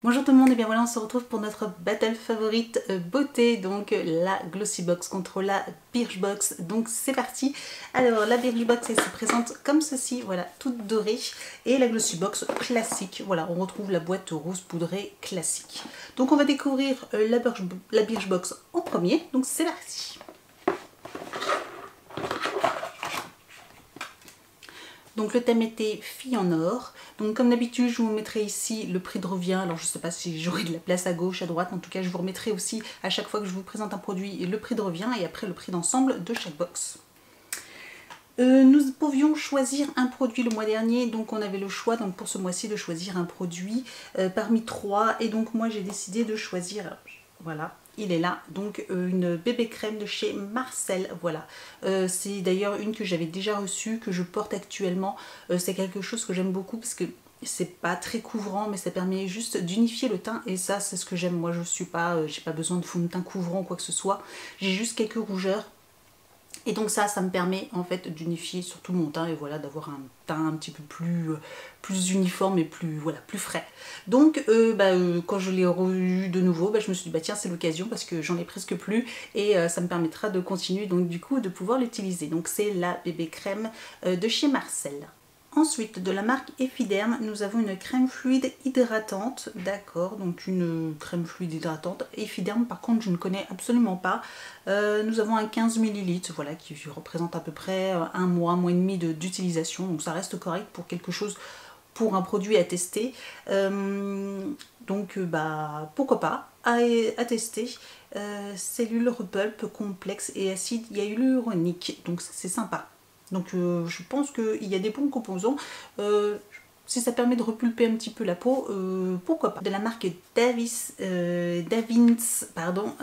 Bonjour tout le monde et bien voilà on se retrouve pour notre battle favorite beauté, donc la Glossybox contre la Birchbox, donc c'est parti. Alors la Birchbox elle se présente comme ceci, voilà, toute dorée, et la Glossybox classique, voilà, on retrouve la boîte rose poudrée classique. Donc on va découvrir la Birchbox en premier, donc c'est parti. Donc le thème était filles en or. Donc comme d'habitude, je vous mettrai ici le prix de revient. Alors je ne sais pas si j'aurai de la place à gauche, à droite. En tout cas, je vous remettrai aussi à chaque fois que je vous présente un produit le prix de revient et après le prix d'ensemble de chaque box. Nous pouvions choisir un produit le mois dernier, donc on avait le choix donc pour ce mois-ci de choisir un produit parmi 3, et donc moi j'ai décidé de choisir, voilà, il est là, donc une bébé crème de chez Marcel, voilà. C'est d'ailleurs une que j'avais déjà reçue, que je porte actuellement. C'est quelque chose que j'aime beaucoup parce que c'est pas très couvrant, mais ça permet juste d'unifier le teint, et ça c'est ce que j'aime. Moi je suis pas, j'ai pas besoin de fond de teint couvrant ou quoi que ce soit, j'ai juste quelques rougeurs. Et donc ça me permet en fait d'unifier surtout mon teint, et voilà, d'avoir un teint un petit peu plus uniforme et plus, voilà, plus frais. Donc quand je l'ai revu de nouveau, je me suis dit tiens, c'est l'occasion parce que j'en ai presque plus, et ça me permettra de continuer donc du coup de pouvoir l'utiliser. Donc c'est la bébé crème de chez Marcel. Ensuite, de la marque Effiderm, nous avons une crème fluide hydratante, d'accord, donc une crème fluide hydratante. Effiderm, par contre, je ne connais absolument pas. Nous avons un 15 ml, voilà, qui représente à peu près un mois et demi d'utilisation, donc ça reste correct pour quelque chose, pour un produit à tester. Pourquoi pas, à tester. Cellule repulpe complexe et acide hyaluronique, donc c'est sympa. Donc je pense qu'il y a des bons composants. Si ça permet de repulper un petit peu la peau, pourquoi pas. De la marque Davins, pardon,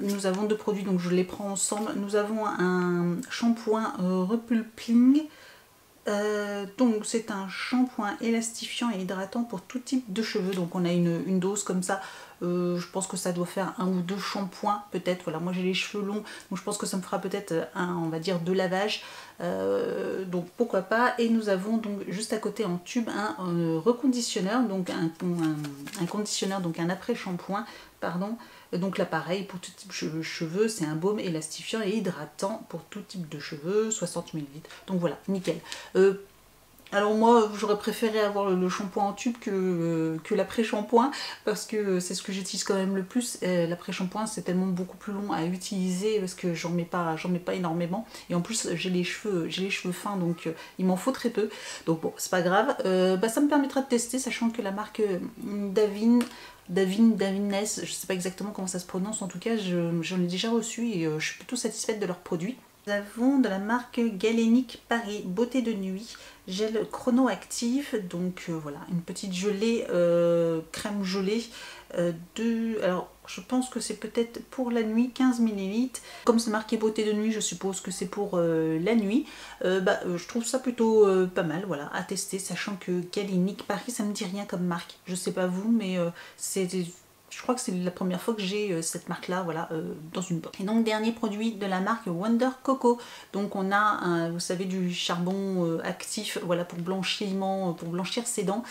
nous avons deux produits, donc je les prends ensemble. Nous avons un shampoing repulping. Donc c'est un shampoing élastifiant et hydratant pour tout type de cheveux. Donc on a une dose comme ça. Je pense que ça doit faire un ou deux shampoings peut-être. Voilà, moi j'ai les cheveux longs, donc je pense que ça me fera peut-être on va dire, deux lavages. Donc pourquoi pas. Et nous avons donc juste à côté en tube un reconditionneur, donc un conditionneur, donc un après shampoing, pardon. Donc là pareil, pour tout type de cheveux, c'est un baume élastifiant et hydratant pour tout type de cheveux, 60 ml. Donc voilà, nickel. Alors moi j'aurais préféré avoir le shampoing en tube que l'après-shampoing, parce que c'est ce que j'utilise quand même le plus. L'après-shampoing c'est tellement beaucoup plus long à utiliser parce que j'en mets pas énormément, et en plus j'ai les cheveux fins, donc il m'en faut très peu. Donc bon, c'est pas grave. Ça me permettra de tester, sachant que la marque Davines, je sais pas exactement comment ça se prononce, en tout cas j'en ai déjà reçu et je suis plutôt satisfaite de leurs produits. Nous avons de la marque Galénic Paris Beauté de Nuit gel chronoactif, donc voilà, une petite gelée, crème gelée alors je pense que c'est peut-être pour la nuit, 15 ml. Comme c'est marqué beauté de nuit, je suppose que c'est pour la nuit. Je trouve ça plutôt pas mal, voilà, à tester, sachant que Galénic Paris, ça me dit rien comme marque. Je sais pas vous, mais je crois que c'est la première fois que j'ai cette marque là, voilà, dans une box. Et donc dernier produit de la marque Wonder Coco. Donc on a, vous savez, du charbon actif, voilà, pour blanchiment, pour blanchir ses dents.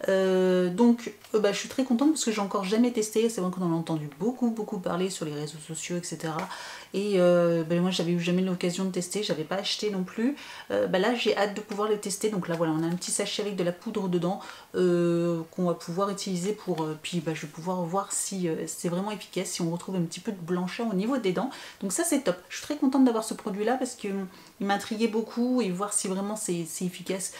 Je suis très contente parce que j'ai encore jamais testé. C'est vrai qu'on en a entendu beaucoup parler sur les réseaux sociaux, etc. Et moi j'avais eu jamais l'occasion de tester, j'avais pas acheté non plus. Là j'ai hâte de pouvoir les tester. Donc là voilà, on a un petit sachet avec de la poudre dedans qu'on va pouvoir utiliser pour puis je vais pouvoir voir si c'est vraiment efficace, si on retrouve un petit peu de blancheur au niveau des dents. Donc ça c'est top. Je suis très contente d'avoir ce produit là parce que il m'intriguait beaucoup, et voir si vraiment c'est efficace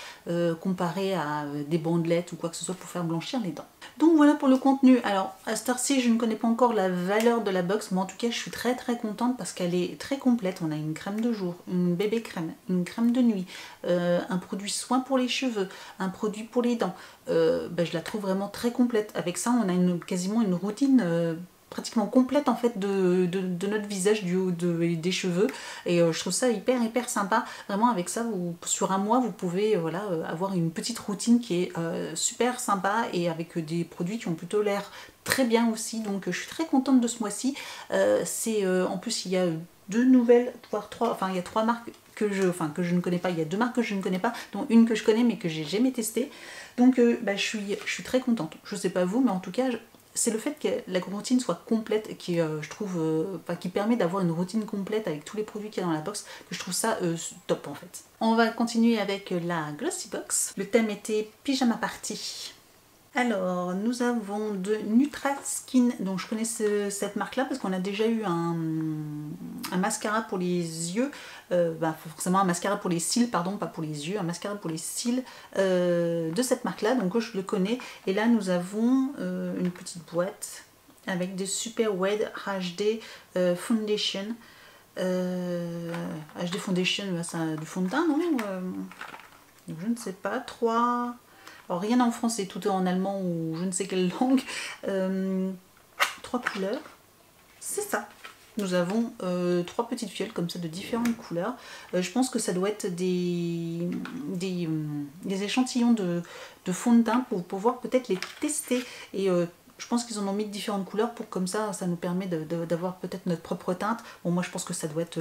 comparé à des bandelettes ou quoi que ce soit pour faire blanchir les dents. Donc voilà pour le contenu. Alors à cette heure-ci je ne connais pas encore la valeur de la box, mais en tout cas je suis très contente parce qu'elle est très complète. On a une crème de jour, une bébé crème, une crème de nuit, un produit soin pour les cheveux, un produit pour les dents. Je la trouve vraiment très complète. Avec ça on a quasiment une routine pratiquement complète en fait de notre visage, du haut des cheveux, et je trouve ça hyper sympa. Vraiment avec ça, sur un mois vous pouvez voilà, avoir une petite routine qui est super sympa, et avec des produits qui ont plutôt l'air très bien aussi. Donc je suis très contente de ce mois-ci. En plus il y a deux nouvelles, voire trois, enfin il y a trois marques que je ne connais pas. Il y a 2 marques que je ne connais pas, dont une que je connais mais que j'ai jamais testée. Donc je suis très contente. Je sais pas vous, mais en tout cas, c'est le fait que la routine soit complète qui, je trouve, qui permet d'avoir une routine complète avec tous les produits qu'il y a dans la box, que je trouve ça top en fait. On va continuer avec la Glossy Box. Le thème était Pyjama Party. Alors, nous avons de Nutraskin, donc je connais cette marque-là parce qu'on a déjà eu un mascara pour les yeux, forcément un mascara pour les cils, pardon, pas pour les yeux, un mascara pour les cils de cette marque-là, donc je le connais. Et là, nous avons une petite boîte avec des Super Wide HD Foundation. HD Foundation, c'est du fond de teint, non je ne sais pas, 3... Alors rien en français, tout est en allemand ou je ne sais quelle langue. 3 couleurs, c'est ça. Nous avons 3 petites fioles comme ça de différentes couleurs. Je pense que ça doit être des échantillons de fond de teint pour pouvoir peut-être les tester. Et je pense qu'ils en ont mis de différentes couleurs pour comme ça nous permet d'avoir peut-être notre propre teinte. Bon, moi je pense que ça doit être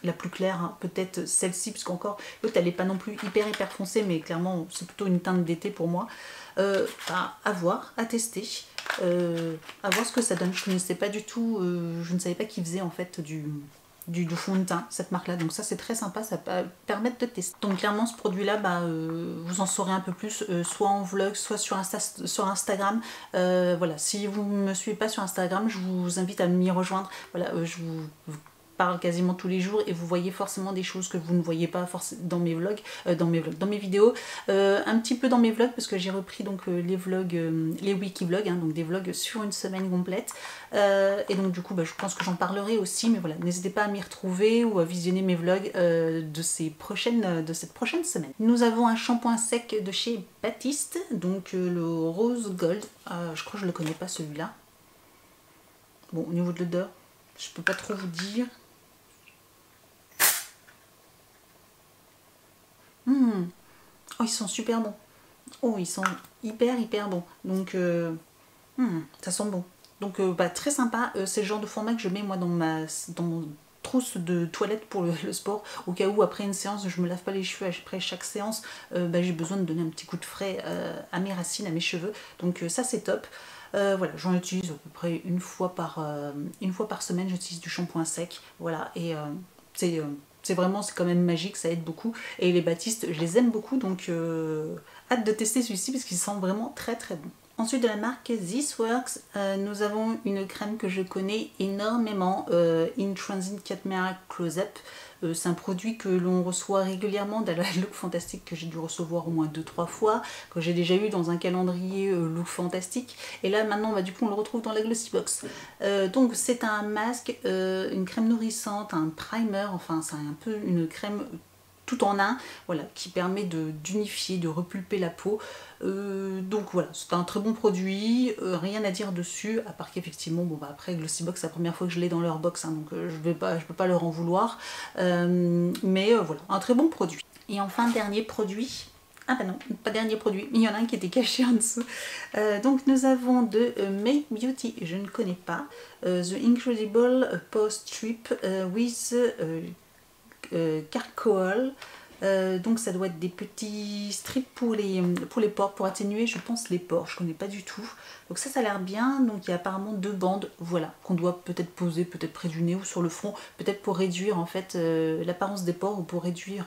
la plus claire, hein. Peut-être celle-ci, parce qu'encore l'autre elle n'est pas non plus hyper foncée, mais clairement c'est plutôt une teinte d'été pour moi. À voir, à tester, à voir ce que ça donne. Je ne connaissais pas du tout, je ne savais pas qu'ils faisaient en fait du fond de teint, cette marque là, donc ça c'est très sympa, ça va permettre de tester. Donc clairement ce produit là, vous en saurez un peu plus, soit en vlog, soit sur Instagram. Voilà, si vous ne me suivez pas sur Instagram, je vous invite à m'y rejoindre. Voilà, je vous parle quasiment tous les jours et vous voyez forcément des choses que vous ne voyez pas dans mes vlogs, dans mes vidéos, un petit peu dans mes vlogs parce que j'ai repris donc les vlogs, les wiki vlogs, hein, donc des vlogs sur une semaine complète, et donc du coup je pense que j'en parlerai aussi, mais voilà, n'hésitez pas à m'y retrouver ou à visionner mes vlogs de cette prochaine semaine. Nous avons un shampoing sec de chez Baptiste, donc le Rose Gold, je crois que je le connais pas celui-là. Bon, au niveau de l'odeur, je peux pas trop vous dire. Oh, ils sont super bons. Oh, ils sont hyper bons. Donc, ça sent bon. Donc, très sympa. C'est le genre de format que je mets moi dans mon trousse de toilette pour le sport. Au cas où, après une séance, je me lave pas les cheveux. Après chaque séance, j'ai besoin de donner un petit coup de frais à mes racines, à mes cheveux. Donc, ça, c'est top. Voilà, j'en utilise à peu près une fois par semaine. J'utilise du shampoing sec. Voilà, et c'est quand même magique, ça aide beaucoup. Et les Baptiste, je les aime beaucoup, donc hâte de tester celui-ci parce qu'il sent vraiment très bon. Ensuite de la marque This Works, nous avons une crème que je connais énormément, In Transit Catmea Close Up. C'est un produit que l'on reçoit régulièrement dans la Look Fantastique, que j'ai dû recevoir au moins 2-3 fois, que j'ai déjà eu dans un calendrier Look Fantastique. Et là maintenant du coup on le retrouve dans la Glossy Box. Donc c'est un masque, une crème nourrissante, un primer, enfin c'est un peu une crème tout en un, voilà, qui permet d'unifier, de repulper la peau. Donc voilà, c'est un très bon produit, rien à dire dessus, à part qu'effectivement, après Glossy Box, c'est la première fois que je l'ai dans leur box, hein, donc je peux pas leur en vouloir, mais voilà, un très bon produit. Et enfin, dernier produit, ah bah non, pas dernier produit, il y en a un qui était caché en dessous. Donc nous avons de Make Beauty, je ne connais pas, The Incredible Post Strip with Charcoal. Donc ça doit être des petits strips pour les pores, pour atténuer je pense les pores, je connais pas du tout. Donc ça a l'air bien, donc il y a apparemment 2 bandes, voilà, qu'on doit peut-être poser peut-être près du nez ou sur le front, peut-être pour réduire en fait l'apparence des pores ou pour réduire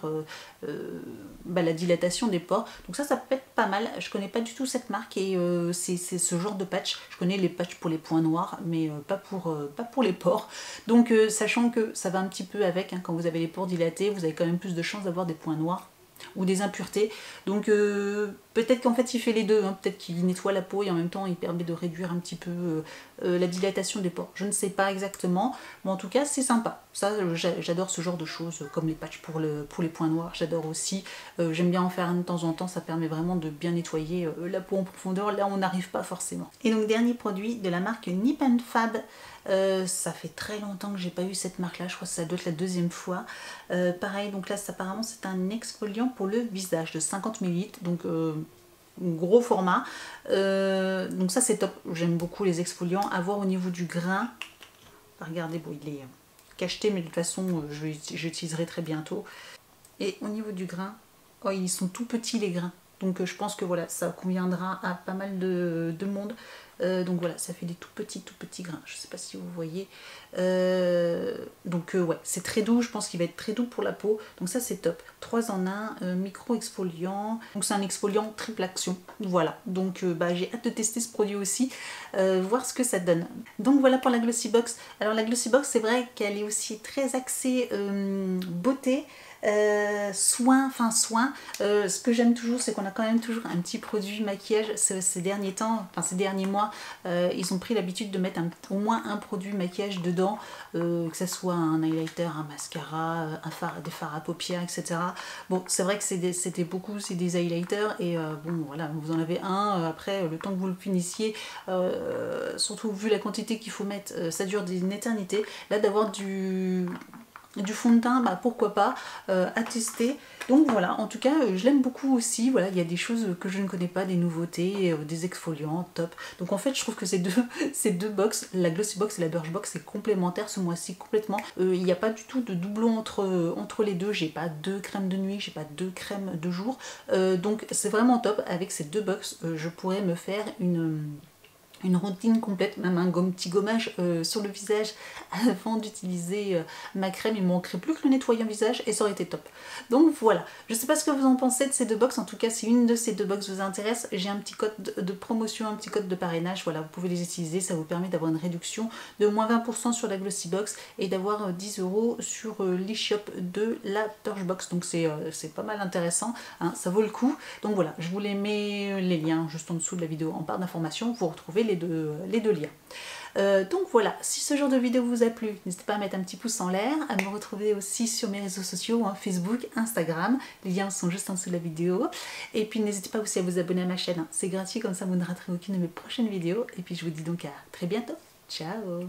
la dilatation des pores. Donc ça peut être pas mal, je connais pas du tout cette marque et c'est ce genre de patch. Je connais les patchs pour les points noirs mais pas pour les pores. Donc sachant que ça va un petit peu avec, hein, quand vous avez les pores dilatés, vous avez quand même plus de chances d'avoir des points noirs ou des impuretés. Donc peut-être qu'en fait il fait les deux, hein. Peut-être qu'il nettoie la peau et en même temps il permet de réduire un petit peu la dilatation des pores. Je ne sais pas exactement, mais en tout cas c'est sympa. Ça j'adore ce genre de choses, comme les patchs pour les points noirs, j'adore aussi. J'aime bien en faire un de temps en temps, ça permet vraiment de bien nettoyer la peau en profondeur, là on n'arrive pas forcément. Et donc dernier produit de la marque Nip and Fab. Ça fait très longtemps que j'ai pas eu cette marque là, je crois que ça doit être la 2e fois. Pareil, donc là apparemment c'est un exfoliant pour le visage de 50 ml, donc gros format. Donc ça c'est top, j'aime beaucoup les exfoliants. À voir au niveau du grain, regardez, bon il est cacheté mais de toute façon j'utiliserai très bientôt. Et au niveau du grain, oh, ils sont tout petits les grains. Donc je pense que voilà, ça conviendra à pas mal de monde. Donc voilà, ça fait des tout petits grains. Je sais pas si vous voyez. Donc ouais, c'est très doux. Je pense qu'il va être très doux pour la peau. Donc ça c'est top. 3 en 1, micro exfoliant. Donc c'est un exfoliant triple action. Voilà. Donc j'ai hâte de tester ce produit aussi, voir ce que ça donne. Donc voilà pour la Glossy Box. Alors la Glossy Box, c'est vrai qu'elle est aussi très axée beauté. Soin. Ce que j'aime toujours, c'est qu'on a quand même toujours un petit produit maquillage. Ces derniers temps, enfin ces derniers mois, ils ont pris l'habitude de mettre au moins un produit maquillage dedans, que ce soit un highlighter, un mascara, des fards à paupières, etc. Bon, c'est vrai que c'était beaucoup, c'est des highlighters et bon voilà, vous en avez un, après le temps que vous le finissiez, surtout vu la quantité qu'il faut mettre, ça dure une éternité. Là, d'avoir du fond de teint, pourquoi pas, à tester. Donc voilà, en tout cas je l'aime beaucoup aussi. Voilà, il y a des choses que je ne connais pas, des nouveautés, des exfoliants, top. Donc en fait je trouve que ces deux box, la Glossy Box et la Birchbox, c'est complémentaire ce mois-ci complètement. Il n'y a pas du tout de doublon entre les deux. J'ai pas 2 crèmes de nuit, j'ai pas 2 crèmes de jour. Donc c'est vraiment top. Avec ces deux box, je pourrais me faire une routine complète, même un petit gommage sur le visage avant d'utiliser ma crème. Il ne manquerait plus que le nettoyant visage et ça aurait été top. Donc voilà, je ne sais pas ce que vous en pensez de ces deux box. En tout cas, si une de ces deux box vous intéresse, j'ai un petit code de promotion, un petit code de parrainage. Voilà, vous pouvez les utiliser, ça vous permet d'avoir une réduction de moins 20% sur la Glossy Box et d'avoir 10 € sur l'e-shop de la Birchbox. Donc c'est pas mal intéressant, hein, ça vaut le coup. Donc voilà, je vous les mets les liens juste en dessous de la vidéo en barre d'informations. Vous retrouvez les deux liens. Donc voilà, si ce genre de vidéo vous a plu, n'hésitez pas à mettre un petit pouce en l'air, à me retrouver aussi sur mes réseaux sociaux, hein, Facebook, Instagram, les liens sont juste en dessous de la vidéo. Et puis n'hésitez pas aussi à vous abonner à ma chaîne, hein. C'est gratuit, comme ça vous ne raterez aucune de mes prochaines vidéos. Et puis je vous dis donc à très bientôt, ciao.